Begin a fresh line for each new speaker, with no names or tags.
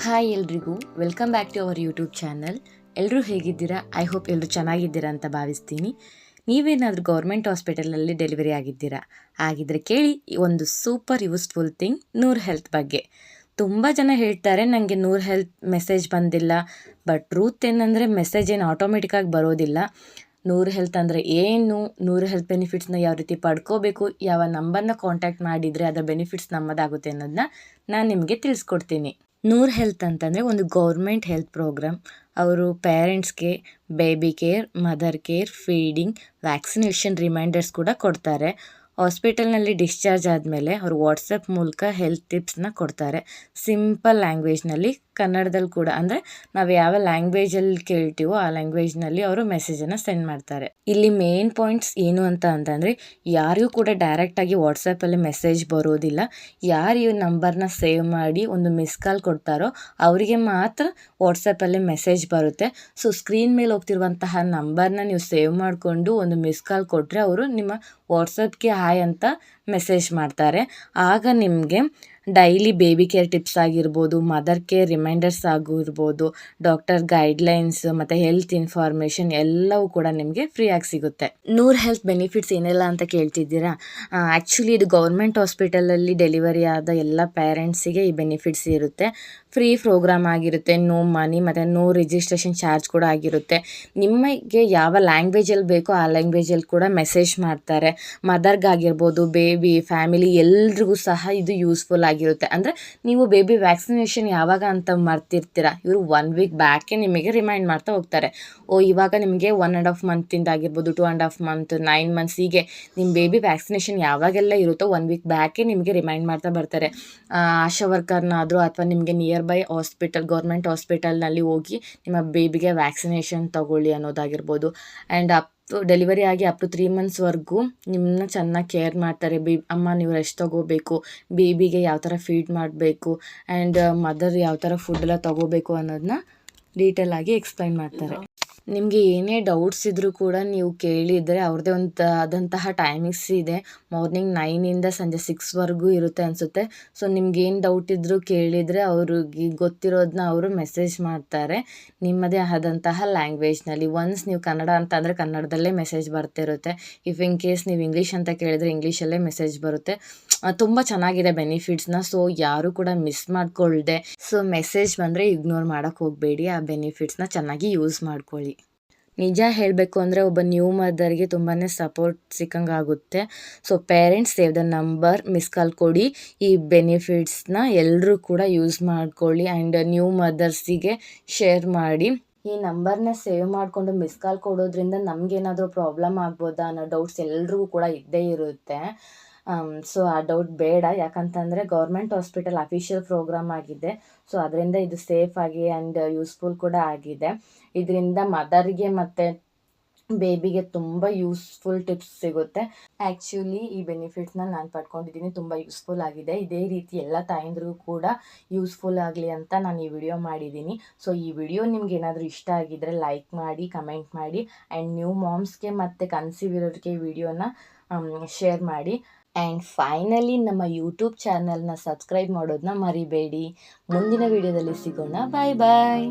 Hi ಎಲ್ರಿಗೂ, welcome back to our YouTube channel. ಎಲ್ಲರೂ ಹೇಗಿದ್ದೀರಾ? ಐ ಹೋಪ್ ಎಲ್ಲರೂ ಚೆನ್ನಾಗಿದ್ದೀರಾ ಅಂತ ಭಾವಿಸ್ತೀನಿ. ನೀವೇನಾದರೂ ಗೌರ್ಮೆಂಟ್ ಹಾಸ್ಪಿಟಲಲ್ಲಿ ಡೆಲಿವರಿ ಆಗಿದ್ದರೆ ಕೇಳಿ ಒಂದು ಸೂಪರ್ ಯೂಸ್ಫುಲ್ ಥಿಂಗ್, ನೂರ್ ಹೆಲ್ತ್ ಬಗ್ಗೆ. ತುಂಬ ಜನ ಹೇಳ್ತಾರೆ ನನಗೆ ನೂರ್ ಹೆಲ್ತ್ ಮೆಸೇಜ್ ಬಂದಿಲ್ಲ. ಬಟ್ ಟ್ರೂತ್ ಏನಂದರೆ ಮೆಸೇಜ್ ಏನು ಆಟೋಮೆಟಿಕ್ಕಾಗಿ ಬರೋದಿಲ್ಲ. ನೂರ್ ಹೆಲ್ತ್ ಅಂದರೆ ಏನು, ನೂರ್ ಹೆಲ್ತ್ ಬೆನಿಫಿಟ್ಸ್ನ ಯಾವ ರೀತಿ ಪಡ್ಕೋಬೇಕು, ಯಾವ ನಂಬರ್ನ ಕಾಂಟ್ಯಾಕ್ಟ್ ಮಾಡಿದರೆ ಅದರ ಬೆನಿಫಿಟ್ಸ್ ನಮ್ಮದಾಗುತ್ತೆ ಅನ್ನೋದನ್ನ ನಾನು ನಿಮಗೆ ತಿಳಿಸ್ಕೊಡ್ತೀನಿ. ನೂರ್ ಹೆಲ್ತ್ ಅಂತಂದರೆ ಒಂದು ಗೌರ್ಮೆಂಟ್ ಹೆಲ್ತ್ ಪ್ರೋಗ್ರಾಮ್. ಅವರು ಪೇರೆಂಟ್ಸ್ಗೆ baby care, mother care, feeding, vaccination reminders ಕೂಡ ಕೊಡ್ತಾರೆ. ಹಾಸ್ಪಿಟಲ್ನಲ್ಲಿ ಡಿಸ್ಚಾರ್ಜ್ ಆದಮೇಲೆ ಅವರು ವಾಟ್ಸಪ್ ಮೂಲಕ ಹೆಲ್ತ್ ಟಿಪ್ಸ್ನ ಕೊಡ್ತಾರೆ. ಸಿಂಪಲ್ ಲ್ಯಾಂಗ್ವೇಜ್ನಲ್ಲಿ, ಕನ್ನಡದಲ್ಲಿ ಕೂಡ, ಅಂದರೆ ನಾವು ಯಾವ ಲ್ಯಾಂಗ್ವೇಜಲ್ಲಿ ಕೇಳ್ತೀವೋ ಆ ಲ್ಯಾಂಗ್ವೇಜ್ನಲ್ಲಿ ಅವರು ಮೆಸೇಜನ್ನು ಸೆಂಡ್ ಮಾಡ್ತಾರೆ. ಇಲ್ಲಿ ಮೇನ್ ಪಾಯಿಂಟ್ಸ್ ಏನು ಅಂತಂದರೆ, ಯಾರಿಗೂ ಕೂಡ ಡೈರೆಕ್ಟಾಗಿ ವಾಟ್ಸಪ್ಪಲ್ಲಿ ಮೆಸೇಜ್ ಬರೋದಿಲ್ಲ. ಯಾರು ಈ ನಂಬರ್ನ ಸೇವ್ ಮಾಡಿ ಒಂದು ಮಿಸ್ ಕಾಲ್ ಕೊಡ್ತಾರೋ ಅವರಿಗೆ ಮಾತ್ರ ವಾಟ್ಸಪ್ಪಲ್ಲಿ ಮೆಸೇಜ್ ಬರುತ್ತೆ. ಸೊ ಸ್ಕ್ರೀನ್ ಮೇಲೆ ಹೋಗ್ತಿರುವಂತಹ ನಂಬರ್ನ ನೀವು ಸೇವ್ ಮಾಡಿಕೊಂಡು ಒಂದು ಮಿಸ್ ಕಾಲ್ ಕೊಟ್ಟರೆ ಅವರು ನಿಮ್ಮ ವಾಟ್ಸಪ್ಗೆ ಹಾಯ್ ಅಂತ ಮೆಸೇಜ್ ಮಾಡ್ತಾರೆ. ಆಗ ನಿಮಗೆ ಡೈಲಿ ಬೇಬಿ ಕೇರ್ ಟಿಪ್ಸ್ ಆಗಿರ್ಬೋದು, ಮದರ್ ಕೇರ್ ರಿಮೈಂಡರ್ಸ್ ಆಗಿರ್ಬೋದು, ಡಾಕ್ಟರ್ ಗೈಡ್ಲೈನ್ಸ್ ಮತ್ತು ಹೆಲ್ತ್ ಇನ್ಫಾರ್ಮೇಷನ್ ಎಲ್ಲವೂ ಕೂಡ ನಿಮಗೆ ಫ್ರೀಯಾಗಿ ಸಿಗುತ್ತೆ. ನೂರ್ ಹೆಲ್ತ್ ಬೆನಿಫಿಟ್ಸ್ ಏನೆಲ್ಲ ಅಂತ ಕೇಳ್ತಿದ್ದೀರಾ? ಆ್ಯಕ್ಚುಲಿ ಇದು ಗೌರ್ಮೆಂಟ್ ಹಾಸ್ಪಿಟಲಲ್ಲಿ ಡೆಲಿವರಿ ಆದ ಎಲ್ಲ ಪೇರೆಂಟ್ಸಿಗೆ ಈ ಬೆನಿಫಿಟ್ಸ್ ಇರುತ್ತೆ. ಫ್ರೀ ಪ್ರೋಗ್ರಾಮ್ ಆಗಿರುತ್ತೆ, ನೋ ಮನಿ ಮತ್ತು ನೋ ರಿಜಿಸ್ಟ್ರೇಷನ್ ಚಾರ್ಜ್ ಕೂಡ ಆಗಿರುತ್ತೆ. ನಿಮಗೆ ಯಾವ ಲ್ಯಾಂಗ್ವೇಜಲ್ಲಿ ಬೇಕೋ ಆ ಲ್ಯಾಂಗ್ವೇಜಲ್ಲಿ ಕೂಡ ಮೆಸೇಜ್ ಮಾಡ್ತಾರೆ. ಮದರ್ಗಾಗಿರ್ಬೋದು, ಬೇಬಿ, ಫ್ಯಾಮಿಲಿ ಎಲ್ರಿಗೂ ಸಹ ಇದು ಯೂಸ್ಫುಲ್ ಆಗಿರುತ್ತೆ. ಅಂದರೆ ನೀವು ಬೇಬಿ ವ್ಯಾಕ್ಸಿನೇಷನ್ ಯಾವಾಗ ಅಂತ ಮರ್ತಿರ್ತೀರ, ಇವರು 1 ವೀಕ್ ಬ್ಯಾಕೆ ನಿಮಗೆ ರಿಮೈಂಡ್ ಮಾಡ್ತಾ ಹೋಗ್ತಾರೆ. ಇವಾಗ ನಿಮಗೆ 1.5 ಮಂತಿಂದ ಆಗಿರ್ಬೋದು, 2.5 ಮಂತ್, 9 ಮಂತ್ಸ್, ಹೀಗೆ ನಿಮ್ಮ ಬೇಬಿ ವ್ಯಾಕ್ಸಿನೇಷನ್ ಯಾವಾಗೆಲ್ಲ ಇರುತ್ತೋ 1 ವೀಕ್ ಬ್ಯಾಕೆ ನಿಮಗೆ ರಿಮೈಂಡ್ ಮಾಡ್ತಾ ಬರ್ತಾರೆ. ಆಶಾ ವರ್ಕರ್ನಾದರೂ ಅಥವಾ ನಿಮಗೆ ನಿಯರ್ ಬೈ ಗೌರ್ಮೆಂಟ್ ಹಾಸ್ಪಿಟಲ್ನಲ್ಲಿ ಹೋಗಿ ನಿಮ್ಮ ಬೇಬಿಗೆ ವ್ಯಾಕ್ಸಿನೇಷನ್ ತಗೊಳ್ಳಿ ಅನ್ನೋದಾಗಿರ್ಬೋದು. ಆ್ಯಂಡ್ ಡೆಲಿವರಿ ಆಗಿ ಅಪ್ ಟು 3 ಮಂತ್ಸ್ವರೆಗೂ ನಿಮ್ಮನ್ನ ಚೆನ್ನಾಗಿ ಕೇರ್ ಮಾಡ್ತಾರೆ. ಅಮ್ಮ ನೀವು ರೆಸ್ಟ್ ತೊಗೋಬೇಕು, ಬೇಬಿಗೆ ಯಾವ ಥರ ಫೀಡ್ ಮಾಡಬೇಕು, ಆ್ಯಂಡ್ ಮದರ್ ಯಾವ ಥರ ಫುಡ್ಡೆಲ್ಲ ತೊಗೋಬೇಕು ಅನ್ನೋದನ್ನ ಡೀಟೇಲಾಗಿ ಎಕ್ಸ್ಪ್ಲೈನ್ ಮಾಡ್ತಾರೆ. ನಿಮಗೆ ಏನೇ ಡೌಟ್ಸ್ ಇದ್ದರೂ ಕೂಡ ನೀವು ಕೇಳಿದರೆ ಅವ್ರದ್ದೇ ಒಂದು ಆದಂತಹ ಟೈಮಿಂಗ್ಸ್ ಇದೆ. ಮಾರ್ನಿಂಗ್ 9ಇಂದ ಸಂಜೆ 6ವರೆಗೂ ಇರುತ್ತೆ ಅನಿಸುತ್ತೆ. ಸೊ ನಿಮ್ಗೇನು ಡೌಟ್ ಇದ್ದರೂ ಕೇಳಿದರೆ ಅವ್ರಿಗೆ ಗೊತ್ತಿರೋದನ್ನ ಅವರು ಮೆಸೇಜ್ ಮಾಡ್ತಾರೆ ನಿಮ್ಮದೇ ಆದಂತಹ ಲ್ಯಾಂಗ್ವೇಜ್ನಲ್ಲಿ. ಒನ್ಸ್ ನೀವು ಕನ್ನಡ ಅಂತ ಅಂದರೆ ಕನ್ನಡದಲ್ಲೇ ಮೆಸೇಜ್ ಬರ್ತಿರುತ್ತೆ. ಇಫ್ ಇನ್ ಕೇಸ್ ನೀವು ಇಂಗ್ಲೀಷ್ ಅಂತ ಕೇಳಿದರೆ ಇಂಗ್ಲೀಷಲ್ಲೇ ಮೆಸೇಜ್ ಬರುತ್ತೆ. ತುಂಬ ಚೆನ್ನಾಗಿದೆ ಬೆನಿಫಿಟ್ಸ್ನ. ಸೊ ಯಾರು ಕೂಡ ಮಿಸ್ ಮಾಡ್ಕೊಳ್ದೆ, ಸೊ ಮೆಸೇಜ್ ಬಂದರೆ ಇಗ್ನೋರ್ ಮಾಡೋಕ್ಕೆ ಹೋಗಬೇಡಿ. ಆ ಬೆನಿಫಿಟ್ಸ್ನ ಚೆನ್ನಾಗಿ ಯೂಸ್ ಮಾಡ್ಕೊಳ್ಳಿ. ನಿಜ ಹೇಳಬೇಕು ಅಂದರೆ ಒಬ್ಬ ನ್ಯೂ ಮದರ್ಗೆ ತುಂಬಾ ಸಪೋರ್ಟ್ ಸಿಕ್ಕಂಗೆ ಆಗುತ್ತೆ. So parents save the number, miss call ಕೊಡಿ. ಈ ಬೆನಿಫಿಟ್ಸ್ನ ಎಲ್ಲರೂ ಕೂಡ ಯೂಸ್ ಮಾಡ್ಕೊಳ್ಳಿ ಆ್ಯಂಡ್ ನ್ಯೂ ಮದರ್ಸಿಗೆ ಶೇರ್ ಮಾಡಿ. ಈ ನಂಬರ್ನ ಸೇವ್ ಮಾಡಿಕೊಂಡು ಮಿಸ್ ಕಾಲ್ ಕೊಡೋದ್ರಿಂದ ನಮಗೇನಾದರೂ ಪ್ರಾಬ್ಲಮ್ ಆಗ್ಬೋದಾ ಅನ್ನೋ ಡೌಟ್ಸ್ ಎಲ್ರಿಗೂ ಕೂಡ ಇದ್ದೇ ಇರುತ್ತೆ. ಸೊ ಆ ಡೌಟ್ ಬೇಡ, ಯಾಕಂತಂದರೆ ಗೌರ್ಮೆಂಟ್ ಹಾಸ್ಪಿಟಲ್ ಅಫಿಷಿಯಲ್ ಪ್ರೋಗ್ರಾಮ್ ಆಗಿದೆ. ಸೊ ಅದರಿಂದ ಇದು ಸೇಫ್ ಆಗಿ ಆ್ಯಂಡ್ ಯೂಸ್ಫುಲ್ ಕೂಡ ಆಗಿದೆ. ಇದರಿಂದ ಮದರ್ಗೆ ಮತ್ತು ಬೇಬಿಗೆ ತುಂಬ ಯೂಸ್ಫುಲ್ ಟಿಪ್ಸ್ ಸಿಗುತ್ತೆ. ಆ್ಯಕ್ಚುಲಿ ಈ ಬೆನಿಫಿಟ್ಸ್ನ ನಾನು ಪಡ್ಕೊಂಡಿದ್ದೀನಿ, ತುಂಬ ಯೂಸ್ಫುಲ್ ಆಗಿದೆ. ಇದೇ ರೀತಿ ಎಲ್ಲ ತಾಯಂದ್ರಿಗೂ ಕೂಡ ಯೂಸ್ಫುಲ್ ಆಗಲಿ ಅಂತ ನಾನು ಈ ವಿಡಿಯೋ ಮಾಡಿದ್ದೀನಿ. ಸೊ ಈ ವಿಡಿಯೋ ನಿಮ್ಗೆ ಏನಾದರೂ ಇಷ್ಟ ಆಗಿದ್ದರೆ ಲೈಕ್ ಮಾಡಿ, ಕಮೆಂಟ್ ಮಾಡಿ, ಆ್ಯಂಡ್ ನ್ಯೂ ಮಾಮ್ಸ್ಗೆ ಮತ್ತು ಕನ್ಸೀವ್ ಇರೋರಿಗೆ ಈ ವಿಡಿಯೋನ ಶೇರ್ ಮಾಡಿ. ಆ್ಯಂಡ್ ಫೈನಲಿ ನಮ್ಮ ಯೂಟ್ಯೂಬ್ ಚಾನಲ್ನ ಸಬ್ಸ್ಕ್ರೈಬ್ ಮಾಡೋದನ್ನ ಮರಿಬೇಡಿ. ಮುಂದಿನ ವಿಡಿಯೋದಲ್ಲಿ ಸಿಗೋಣ. ಬಾಯ್ ಬಾಯ್.